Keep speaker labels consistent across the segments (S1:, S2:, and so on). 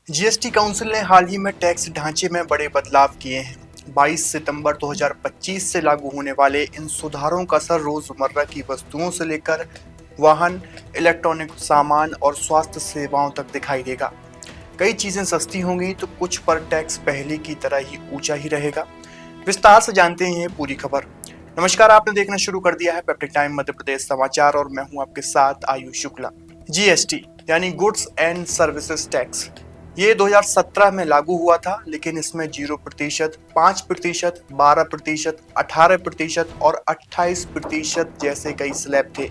S1: GST council ने हाल ही में tax ढांचे में बड़े बदलाव किए हैं। 22 सितंबर 2025 से लागू होने वाले इन सुधारों का असर रोजमर्रा की वस्तुओं से लेकर वाहन, इलेक्ट्रॉनिक सामान और स्वास्थ्य सेवाओं तक दिखाई देगा। कई चीजें सस्ती होंगी तो कुछ पर टैक्स पहले की तरह ही ऊंचा ही रहेगा। विस्तार से जानते हैं पूरी खबर। नमस्कार, आपने देखना शुरू कर दिया है पेप्टिक टाइम मध्य प्रदेश समाचार और मैं हूं आपके साथ आयुष शुक्ला। जीएसटी यानी गुड्स एंड सर्विसेज टैक्स ये 2017 में लागू हुआ था, लेकिन इसमें 0%, 5%, 12%, 18% और 28% जैसे कई स्लैब थे।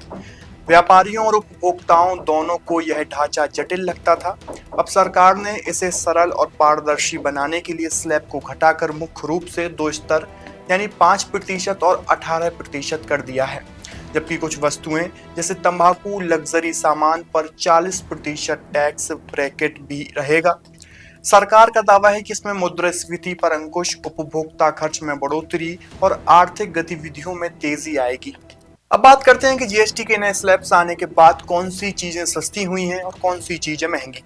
S1: व्यापारियों और उपभोक्ताओं दोनों को यह ढांचा जटिल लगता था। अब सरकार ने इसे सरल और पारदर्शी बनाने के लिए स्लैब को घटाकर मुख्य रूप से दो स्तर यानी 5% और 18% कर दिया है, जबकि कुछ वस्तुएं जैसे तंबाकू, लग्जरी सामान पर 40% टैक्स ब्रैकेट भी रहेगा। सरकार का दावा है कि इसमें मुद्रास्फीति पर अंकुश, उपभोक्ता खर्च में बढ़ोतरी और आर्थिक गतिविधियों में तेजी आएगी। अब बात करते हैं कि जीएसटी के नए स्लैब्स आने के बाद कौन सी चीजें सस्ती हुई हैं और कौन सी चीजें महंगी।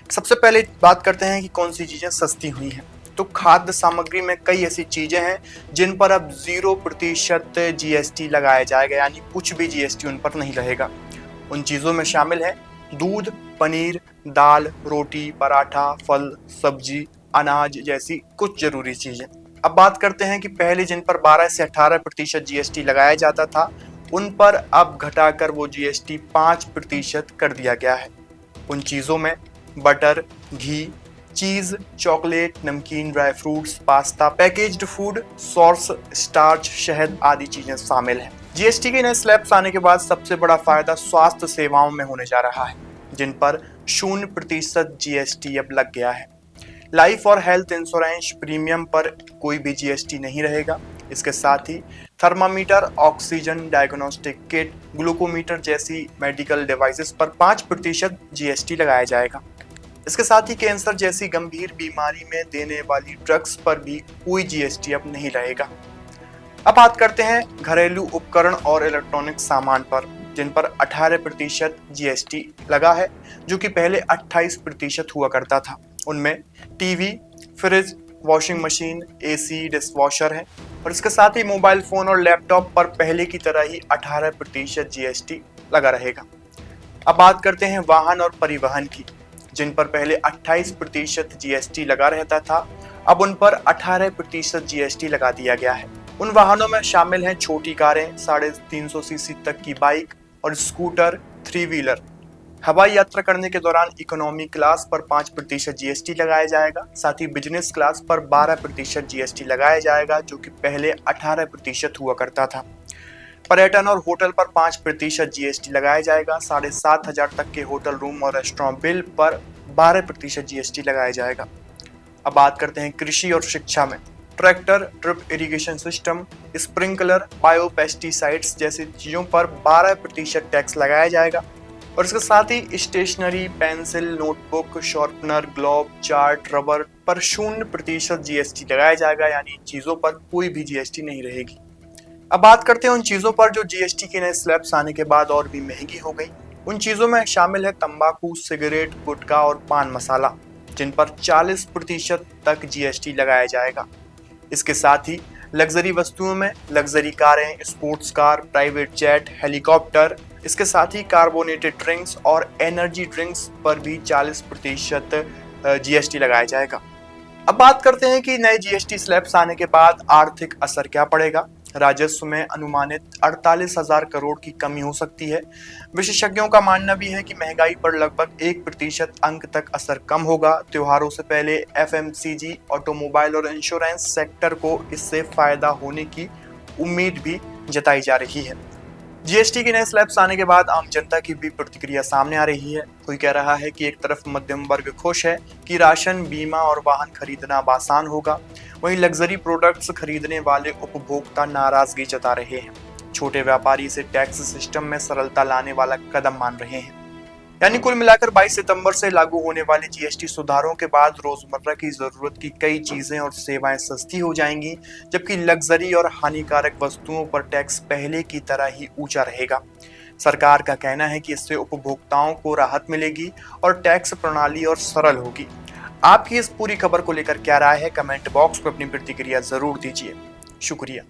S1: सबसे पहले बात करते हैं कि कौन सी चीजें सस्ती हुई हैं। तो खाद्य सामग्री में कई ऐसी चीजें हैं जिन पर अब 0% जीएसटी लगाया जाएगा, यानी कुछ भी जीएसटी उन पर नहीं रहेगा। उन चीजों में शामिल है दूध, पनीर, दाल, रोटी, पराठा, फल, सब्जी, अनाज जैसी कुछ जरूरी चीजें। अब बात करते हैं कि पहले जिन पर 12 से 18% जीएसटी लगाया जाता था, उन पर अब घटाकर वो जीएसटी 5% कर दिया गया है। उन चीजों में बटर, घी, चीज, चॉकलेट, नमकीन, dry fruits, pasta, packaged food, sauce, starch, शहद आदि चीजें शामिल हैं। जीएसटी के नए स्लैब्स आने के बाद सबसे बड़ा फायदा स्वास्थ्य सेवाओं में होने जा रहा है, जिन पर 0% जीएसटी अब लग गया है। लाइफ और हेल्थ इंश्योरेंस प्रीमियम पर कोई भी जीएसटी नहीं रहेगा। इसके साथ ही thermometer, oxygen diagnostic kit, glucometer जैसी मेडिकल डिवाइसेस पर 5% जीएसटी लगाया जाएगा। इसके साथ ही कैंसर जैसी गंभीर बीमारी में देने वाली ड्रग्स पर भी कोई जीएसटी अब नहीं रहेगा। अब बात करते हैं घरेलू उपकरण और इलेक्ट्रॉनिक सामान पर, जिन पर 18% जीएसटी लगा है, जो कि पहले 28% हुआ करता था। उनमें TV, fridge, washing machine, AC, dishwasher है और इसके साथ ही मोबाइल फोन और लैपटॉप पर पहले की तरह ही 18% जीएसटी लगा रहेगा। अब बात करते हैं वाहन और परिवहन की, जिन पर पहले 28% जीएसटी लगा रहता था, अब उन पर 18% जीएसटी लगा दिया गया है। उन वाहनों में शामिल हैं छोटी कारें, 350 सीसी तक की बाइक और स्कूटर, 3 व्हीलर। हवाई यात्रा करने के दौरान इकोनॉमी क्लास पर 5% जीएसटी लगाया जाएगा। साथ ही बिजनेस क्लास पर 12% जीएसटी लगाया जाएगा, जो कि पहले 18% हुआ करता था। पर्यटन और होटल पर 5% जीएसटी लगाया जाएगा। 7,500 तक के होटल रूम और रेस्टोरेंट बिल पर 12% जीएसटी लगाया जाएगा। अब बात करते हैं कृषि और शिक्षा में। Tractor, drip irrigation system, sprinkler, biopesticides जैसी चीजों पर 12% टैक्स लगाया जाएगा और इसके साथ ही stationery, pencil, notebook, sharpener, globe, chart, rubber पर 0% जीएसटी लगाया जाएगा, यानी इन चीजों पर कोई भी जीएसटी नहीं रहेगी। अब बात करते हैं उन चीजों पर जो जीएसटी के नए स्लैब्स आने के बाद और भी महंगी हो गई। उन चीजों में शामिल है तंबाकू, सिगरेट, गुटखा और पान मसाला, जिन पर 40% तक जीएसटी लगाया जाएगा। इसके साथ ही लग्जरी वस्तुओं में लग्जरी कारें, sports car, private jet, helicopter, इसके साथ ही कार्बोनेटेड ड्रिंक्स और एनर्जी ड्रिंक्स पर भी 40% जीएसटी लगाया जाएगा। अब बात करते हैं कि नए जीएसटी स्लैब्स आने के बाद आर्थिक असर क्या पड़ेगा। राजस्व में अनुमानित 48,000 करोड़ की कमी हो सकती है। विशेषज्ञों का मानना भी है कि महंगाई पर लगभग 1% अंक तक असर कम होगा। त्योहारों से पहले एफएमसीजी, ऑटोमोबाइल और इंश्योरेंस सेक्टर को इससे फायदा होने की उम्मीद भी जताई जा रही है। जीएसटी के नए स्लैब्स आने के बाद आम जनता की भी प्रतिक्रिया सामने आ रही है। कोई कह रहा है कि एक तरफ मध्यम वर्ग खुश है कि राशन, बीमा और वाहन खरीदना अब आसान होगा, वहीं लग्जरी प्रोडक्ट्स खरीदने वाले उपभोक्ता नाराजगी जता रहे हैं। छोटे व्यापारी इसे टैक्स सिस्टम में सरलता लाने वाला कदम मान रहे हैं। यानी कुल मिलाकर 22 सितंबर से लागू होने वाले जीएसटी सुधारों के बाद रोजमर्रा की जरूरत की कई चीजें और सेवाएं सस्ती हो जाएंगी, जबकि लग्जरी और हानिकारक वस्तुओं पर टैक्स पहले की तरह ही ऊंचा रहेगा। सरकार का कहना है कि इससे उपभोक्ताओं को राहत मिलेगी और टैक्स प्रणाली और सरल होगी। आपकी इस पूरी खबर को लेकर क्या राय है, कमेंट बॉक्स में अपनी प्रतिक्रिया जरूर दीजिए। शुक्रिया।